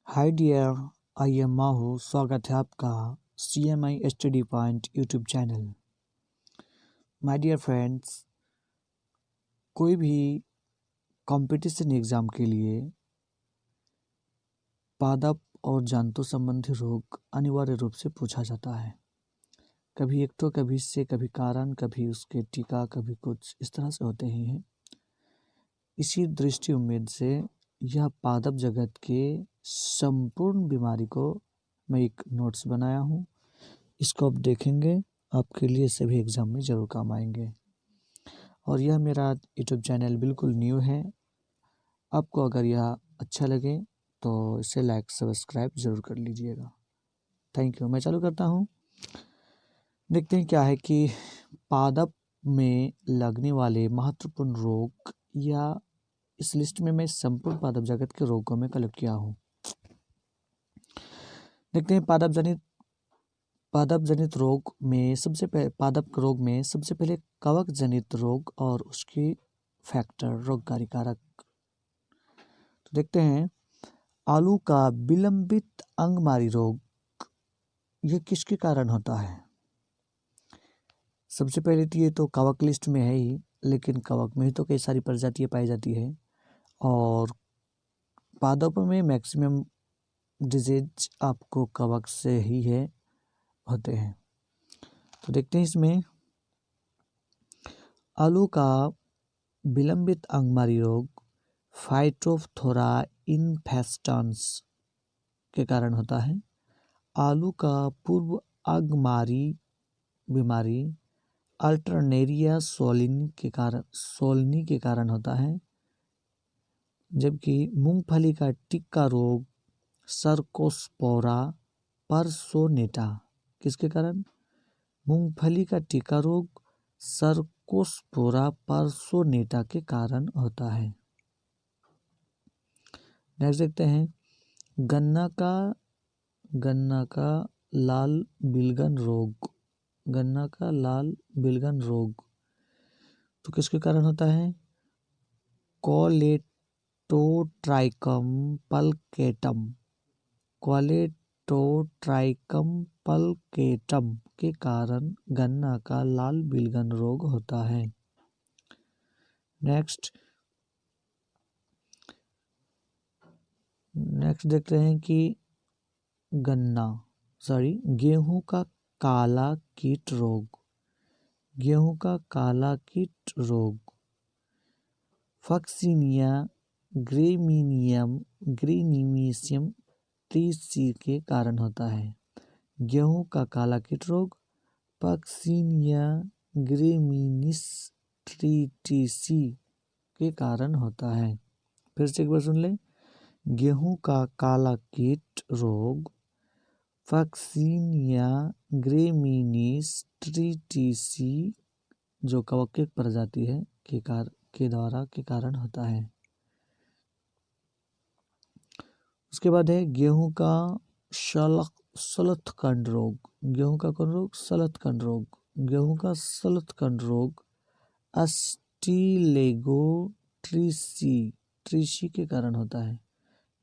Hi dear, I am माहू। स्वागत है आपका CMI study point YouTube channel. My dear friends, कोई भी कंपटीशन एग्ज़ाम के लिए पादप और जंतु संबंधी रोग अनिवार्य रूप से पूछा जाता है। कभी एक तो कभी इससे कभी कारण, कभी उसके टीका, कभी कुछ इस तरह से होते ही हैं। इसी दृष्टि उम्मीद से यह पादप जगत के संपूर्ण बीमारी को मैं एक नोट्स बनाया हूँ। इसको आप देखेंगे, आपके लिए सभी एग्ज़ाम में ज़रूर काम आएंगे। और यह मेरा यूट्यूब चैनल बिल्कुल न्यू है। आपको अगर यह अच्छा लगे तो इसे लाइक सब्सक्राइब ज़रूर कर लीजिएगा। Thank you. मैं चालू करता हूँ। देखते हैं क्या है कि पादप में लगने वाले महत्वपूर्ण रोग, या इस लिस्ट में मैं संपूर्ण पादप जगत के रोगों में कलेक्ट किया हूँ। देखते हैं पादप जनित रोग में पादप रोग में सबसे पहले कवक जनित रोग और उसकी फैक्टर, रोगकारी कारक। तो देखते हैं, आलू का विलंबित अंगमारी रोग, यह किसके कारण होता है? सबसे पहले तो ये तो कवक लिस्ट में है ही, लेकिन कवक में ही तो कई सारी प्रजातियां पाई जाती है और पादपों में मैक्सिमम डिजीज आपको कवक से ही होते हैं। तो देखते हैं इसमें आलू का विलंबित अंगमारी रोग फाइटोप्थोरा इन्फेस्टans के कारण होता है। आलू का पूर्व अंगमारी बीमारी अल्टरनेरिया सोलिनी के कारण होता है, जबकि मूंगफली का टिक्का रोग सर्कोस्पोरा परसोनेटा किसके कारण? मूंगफली का टिक्का रोग सर्कोस्पोरा परसोनेटा के कारण होता है। नेक्स्ट देखते हैं, गन्ना का लाल बिलगन रोग। गन्ना का लाल बिलगन रोग तो किसके कारण होता है? कोलेटोट्राइकम पल्केटम के कारण गन्ना का लाल बिलगन रोग होता है। नेक्स्ट देखते हैं कि गेहूं का काला कीट रोग। गेहूं का काला कीट रोग फक्सीनिया ग्रेनिमीशियम ट्रीसी के कारण होता है। गेहूं का काला कीट रोग फक्सीनिया ग्रेमिनिस ट्रीसी के कारण होता है। फिर से एक बार सुन लें, गेहूं का काला कीट रोग फक्सीनिया ग्रेमिनिस ट्रीसी, जो कवक की प्रजाति है, के कारण होता है। उसके बाद है गेहूं का सलथकंड रोग। गेहूं का कौन रोग? सलथकंड रोग। गेहूं का सलथकंड रोग अस्टिलेगो ट्रीसी के कारण होता है।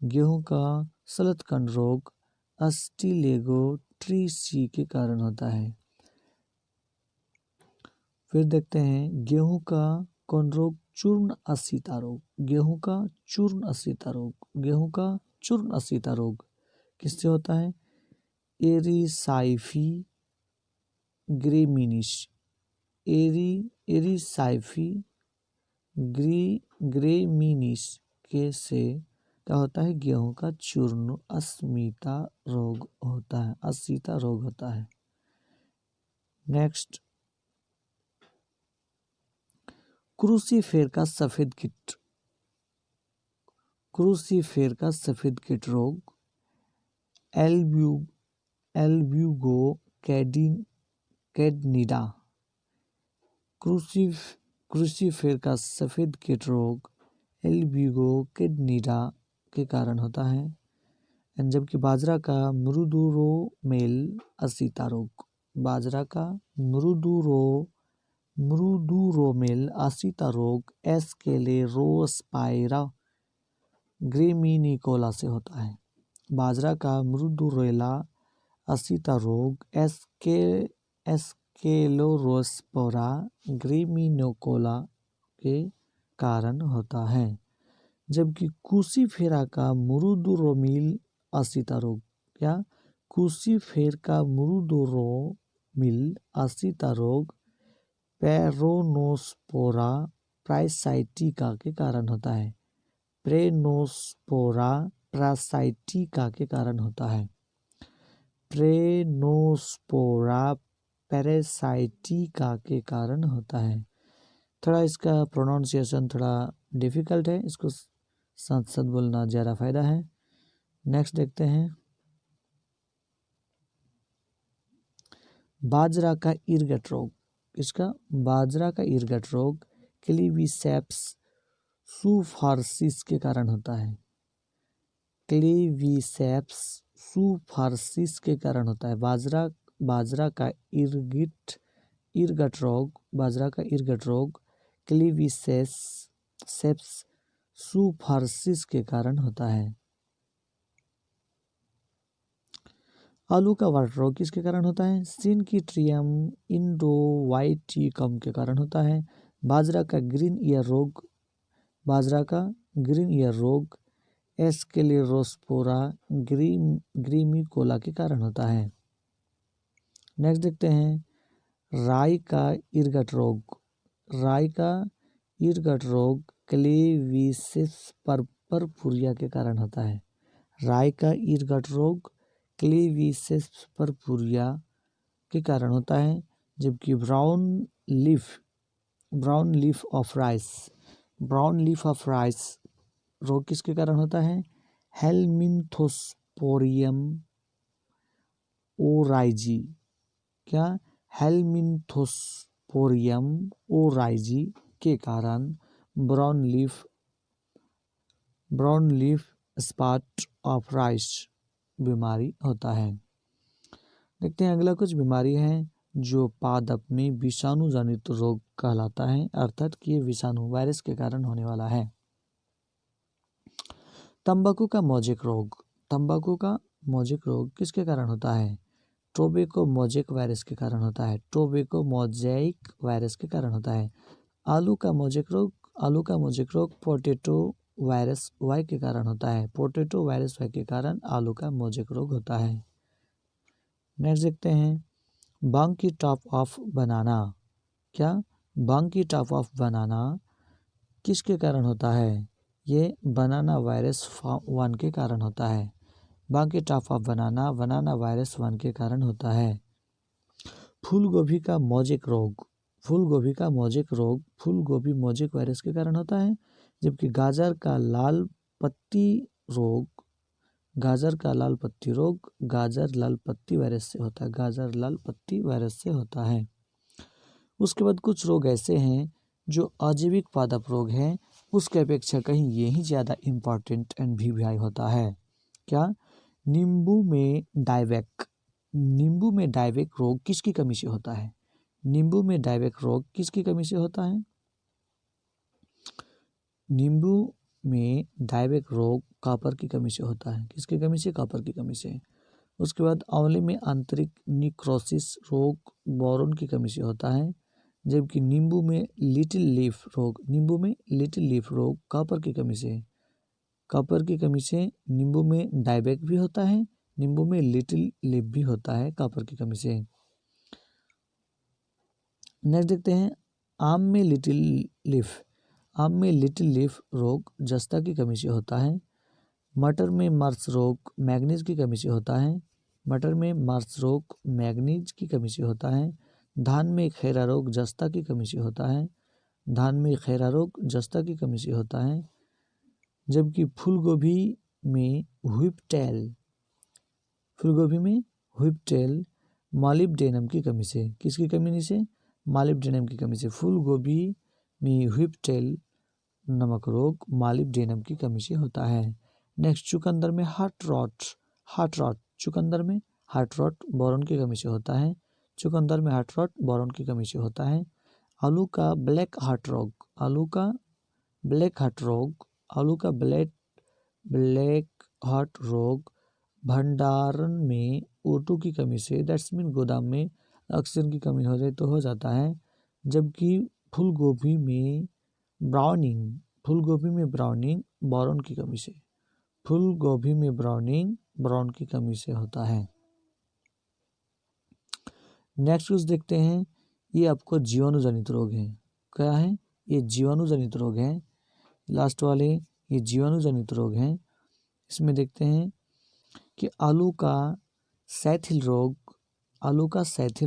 गेहूं का सलथकंड रोग अस्टिलेगो ट्रीसी के कारण होता है। फिर देखते हैं, गेहूं का कौन रोग? चूर्ण असीता रोग। गेहूं का चूर्ण असीता रोग। गेहूं का चूर्ण असीता रोग किससे होता है? एरिसाइफी ग्रेमिनिस ग्रेमिनिस के से क्या होता है? गेहूं का चूर्ण असीता रोग होता है। नेक्स्ट, क्रूसीफेर का सफेद कीट रोग एल्ब्यूगो कैडनिडा। क्रूसीफेर का सफेद कीट रोग एल्ब्यूगो कैडनिडा के कारण होता है। जबकि बाजरा का मृदुरोमेल असीता रोग, बाजरा का मृदुरोमेल असीता रोग एस्केलेरोस्पाइरा ग्रेमिनिकोला से होता है। बाजरा का मृदुरेला असीता रोग एस्केलोरोस्पोरा ग्रीमिनोकोला के कारण होता है, जबकि क्रूसीफेरा का मृदुरोमिल असीता रोग या क्रूसीफेर का मृदुरोमिल असीता रोग पेरोनोस्पोरा प्राइसाइटिका के कारण होता है। प्रेनोस्पोरा प्रासाइटिका के कारण होता है। प्रेनोस्पोरा पैरासाइटिका के कारण होता है। थोड़ा इसका प्रोनाउंसिएशन थोड़ा डिफिकल्ट है, इसको साथ साथ बोलना ज़्यादा फायदा है। नेक्स्ट देखते हैं, बाजरा का इरगट रोग। इसका बाजरा का इरगट रोग क्लीवीसेप्स सुफार्सिस के कारण होता है। क्लीवीसेप्स सुफार्सिस के कारण होता है। बाजरा का इरगट रोग क्लीवीसेप्स सुफार्सिस के कारण होता है। आलू का वाट रोग किसके कारण होता है? सिनकीट्रियम इंडोवाइटिकम के कारण होता है। बाजरा का ग्रीन ईयर रोग एस्केलेरोस्पोरा ग्रीमिकोला के कारण होता है। नेक्स्ट देखते हैं, राई का इरगट रोग क्लीवीसेप्स परपुरिया के कारण होता है। राई का इरगट रोग क्लीवीसेप्स परपुरिया के कारण होता है, जबकि ब्राउन लीफ ऑफ राइस रोग किसके कारण होता है? हेलमिंथोस्पोरियम ओराइजी हेलमिंथोस्पोरियम ओराइजी के कारण brown leaf spot of rice बीमारी होता है। देखते हैं अगला कुछ बीमारी है जो पादप में विषाणु जनित रोग कहलाता है, अर्थात कि ये विषाणु वायरस के कारण होने वाला है। तंबाकू का मोजेक रोग किसके कारण होता है? टोबैको मोजेक वायरस के कारण होता है। आलू का मोजेक रोग पोटैटो वायरस वाई के कारण होता है। पोटैटो वायरस वाई के कारण आलू का मोजेक रोग होता है। नेक्स्ट देखते हैं, बंकी टॉप ऑफ बनाना किसके कारण होता है? ये बनाना वायरस 1 के कारण होता है। बंकी टॉप ऑफ बनाना वायरस 1 के कारण होता है। फूलगोभी का मोजेक रोग फूलगोभी मोजेक वायरस के कारण होता है, जबकि गाजर का लाल पत्ती रोग गाजर लाल पत्ती वायरस से होता है। उसके बाद कुछ रोग ऐसे हैं जो अजैविक पादप रोग हैं, उसके अपेक्षा कहीं ये ही ज़्यादा इम्पॉर्टेंट एंड वीवीआई होता है। क्या? नींबू में डाइवेक रोग किसकी कमी से होता है? नींबू में डाइवेक रोग किसकी कमी से होता है? नींबू में डाइवेक रोग कॉपर की कमी से होता है। किसकी कमी से? कॉपर की कमी से। उसके बाद आंवले में आंतरिक निक्रोसिस रोग बोरोन की कमी से होता है, जबकि नींबू में लिटिल लीफ रोग कॉपर की कमी से नींबू में डाइवेक भी होता है, नींबू में लिटिल लीफ भी होता है कॉपर की कमी से। नेक्स्ट देखते हैं, आम में लिटिल लीफ रोग जस्ता की कमी से होता है। मटर में मर्स रोग मैग्नीज की कमी से होता है। धान में खैरा रोग जस्ता की कमी से होता है। जबकि फूलगोभी में व्हिप टेल मॉलिब्डेनम की कमी से। किसकी कमी से? मॉलिब्डेनम की कमी से। फूलगोभी में व्हिप टेल नमक रोग मॉलिब्डेनम की कमी से होता है। नेक्स्ट, चुकंदर में हार्ट रॉट बोरॉन की कमी से होता है। आलू का ब्लैक हार्ट रोग भंडारण में O2 की कमी से, दैट्स मीन गोदाम में ऑक्सीजन की कमी हो जाए तो हो जाता है। जबकि फूलगोभी में ब्राउनिंग बोरॉन की कमी से, फूलगोभी में ब्राउनिंग बोरॉन की कमी से होता है। नेक्स्ट न्यूज़ देखते हैं। ये आपको जीवाणु जनित रोग है। क्या है? ये जीवाणु जनित रोग है। लास्ट वाले ये जीवाणु जनित रोग हैं। इसमें देखते हैं कि आलू का सैथिल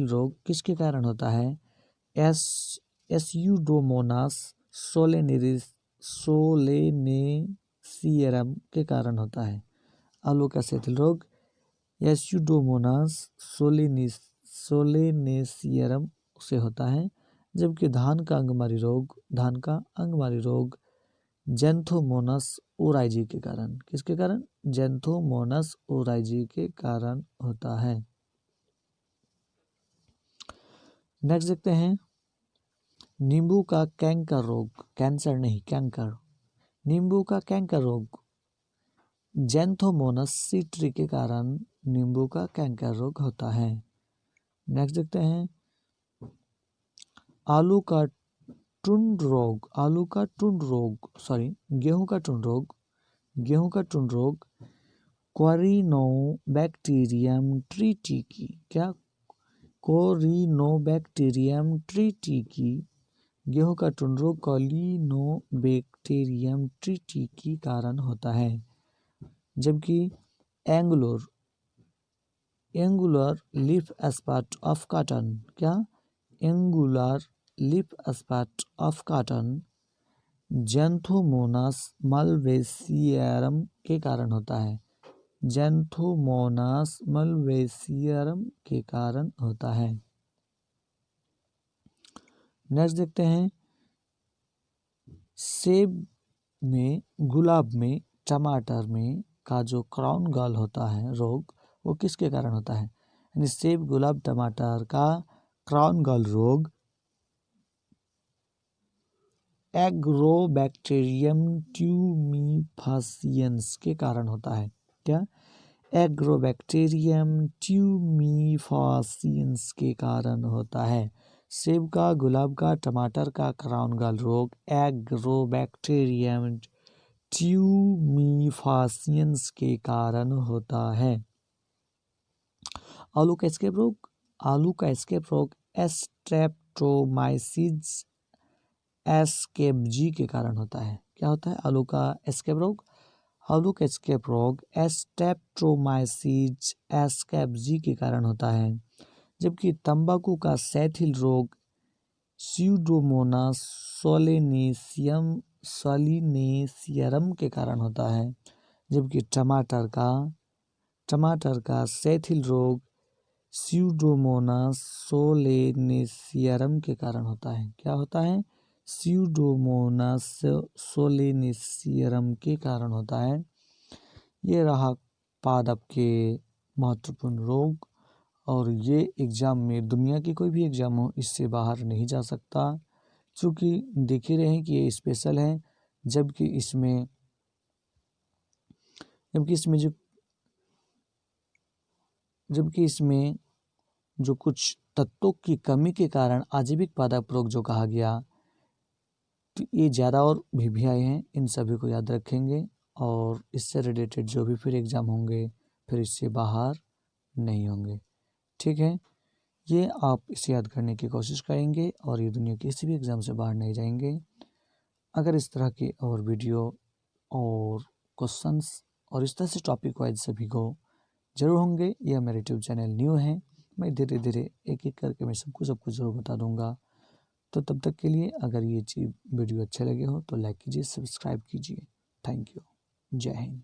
रोग किसके कारण होता है? एस्यूडोमोनास सोलेनेसियरम के कारण होता है। आलू का सैथिल रोग एस्यूडोमोनास सोलेनेसियरम से होता है। जबकि धान का अंगमारी रोग जेंथोमोनास ओराइजी के कारण, किसके कारण? जेंथोमोनास ओराइजी के कारण होता है। नेक्स्ट देखते हैं। नींबू का कैंकर रोग, कैंसर नहीं कैंकर, नींबू का कैंकर रोग जेंथोमोनास सीट्री के कारण नींबू का कैंकर रोग होता है। नेक्स्ट देखते हैं। गेहूं का टुंड रोग कोरिनोबैक्टीरियम ट्रिटिकी, गेहूं का टुंड रोग कोलिनोबैक्टीरियम ट्रिटिकी कारण होता है। जबकि angular leaf spot of cotton Xanthomonas malvacearum के कारण होता है। जेंथोमोनास मलवेसियरम के कारण होता है। नेक्स्ट देखते हैं। सेब में, गुलाब में, टमाटर में का जो क्राउन गॉल होता है रोग, वो किसके कारण होता है? यानी सेब, गुलाब, टमाटर का क्राउन गॉल रोग एग्रोबैक्टीरियम ट्यूमीफासियंस के कारण होता है। क्या? एग्रोबैक्टीरियम ट्यूमीफासियंस के कारण होता है। सेब का, गुलाब का, टमाटर का क्राउन गॉल रोग एग्रोबैक्टीरियम ट्यूमीफासियंस के कारण होता है। आलू का एस्केप रोग स्ट्रेप्टोमाइसीज एस्केपजी के कारण होता है। क्या होता है? आलू का एस्केप रोग स्ट्रेप्टोमाइसीज एस्केपजी के कारण होता है। जबकि तंबाकू का सैथिल रोग स्यूडोमोनास सोलिनेसियरम के कारण होता है। जबकि टमाटर का सैथिल रोग स्यूडोमोनास सोलेनेसियरम के कारण होता है। क्या होता है? स्यूडोमोनास सोलेनेसियरम के कारण होता है। ये रहा पादप के महत्वपूर्ण रोग, और ये एग्ज़ाम में, दुनिया की कोई भी एग्ज़ाम हो, इससे बाहर नहीं जा सकता। चूँकि देख ही रहे हैं कि ये स्पेशल है। जबकि इसमें जो कुछ तत्वों की कमी के कारण आजीविक पादप रोग जो कहा गया, तो ये ज़्यादा और भी आए हैं। इन सभी को याद रखेंगे, और इससे रिलेटेड जो भी फिर एग्ज़ाम होंगे, फिर इससे बाहर नहीं होंगे। ठीक है, ये आप इसे याद करने की कोशिश करेंगे, और ये दुनिया किसी भी एग्ज़ाम से बाहर नहीं जाएंगे। अगर इस तरह की और वीडियो और क्वेश्चंस और इस तरह से टॉपिक वाइज सभी को जरूर होंगे। यह मेरे यूट्यूब चैनल न्यू है, मैं धीरे धीरे एक एक करके मैं सबको ज़रूर बता दूंगा। तो तब तक के लिए, अगर ये चीज़ वीडियो अच्छे लगे हो तो लाइक कीजिए, सब्सक्राइब कीजिए। Thank you. जय हिंद।